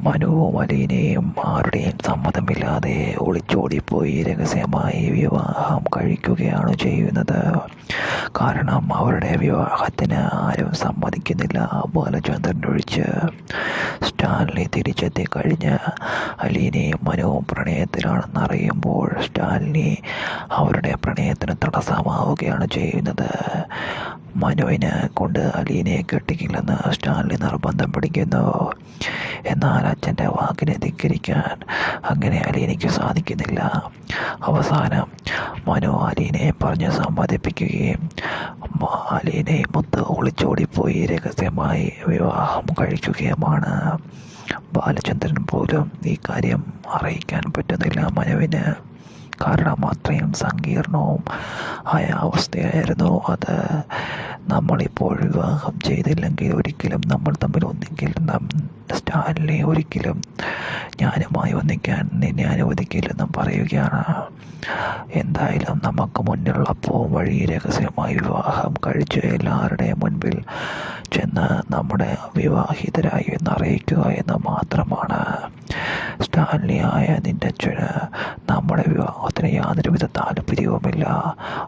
മനുവും അലീനയും ആരുടെയും സമ്മതമില്ലാതെ ഒളിച്ചോടിപ്പോയി രഹസ്യമായി വിവാഹം കഴിക്കുകയാണ് ചെയ്യുന്നത്. കാരണം അവരുടെ വിവാഹത്തിന് ആരും സമ്മതിക്കുന്നില്ല, ബാലചന്ദ്രൻ ഒഴിച്ച്. സ്റ്റാൻലി തിരിച്ചെത്തി കഴിഞ്ഞ് അലീനയും മനുവും പ്രണയത്തിലാണെന്ന് അറിയുമ്പോൾ സ്റ്റാൻലി അവരുടെ പ്രണയത്തിന് തടസ്സമാവുകയാണ് ചെയ്യുന്നത്. മനുവിനെ കൊണ്ട് അലീനയെ കെട്ടിക്കില്ലെന്ന് സ്റ്റാൻലി നിർബന്ധം പിടിക്കുന്നു. എന്നാൽ അച്ഛൻ്റെ വാക്കിനെ ധിക്കരിക്കാൻ അങ്ങനെ അലീനയ്ക്ക് സാധിക്കുന്നില്ല. അവസാനം മനു അലീനയെ പറഞ്ഞ് സമ്മതിപ്പിക്കുകയും അലീനയും മൊത്ത് ഒളിച്ചോടിപ്പോയി രഹസ്യമായി വിവാഹം കഴിക്കുകയുമാണ്. ബാലചന്ദ്രൻ പോലും ഈ കാര്യം അറിയിക്കാൻ പറ്റുന്നില്ല മനുവിന്. കാരണം അത്രയും സങ്കീർണവും ആയ അവസ്ഥയായിരുന്നു അത്. നമ്മളിപ്പോൾ വിവാഹം ചെയ്തില്ലെങ്കിൽ ഒരിക്കലും നമ്മൾ തമ്മിൽ ഒന്നിക്കില്ല. സ്റ്റാൻലി ഒരിക്കലും ഞാനുമായി ഒന്നിക്കാൻ നിന്നെ അനുവദിക്കില്ലെന്നും പറയുകയാണ്. എന്തായാലും നമുക്ക് മുന്നിലുള്ളപ്പോൾ വഴി രഹസ്യമായി വിവാഹം കഴിച്ച് എല്ലാവരുടെയും മുൻപിൽ ചെന്ന് നമ്മുടെ വിവാഹിതരായി എന്നറിയിക്കുക എന്ന് മാത്രമാണ്. സ്റ്റാൻലി ആയ നിന്റെ അച്ഛന് നമ്മുടെ വിവാഹത്തിന് യാതൊരുവിധ താല്പര്യവുമില്ല.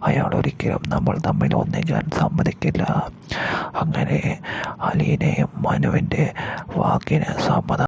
അയാൾ ഒരിക്കലും നമ്മൾ തമ്മിൽ ഒന്നിക്കാൻ സമ്മതിക്കില്ല. അങ്ങനെ അലീനയും മനുവിൻ്റെ വാക്കിന് സമ്മതം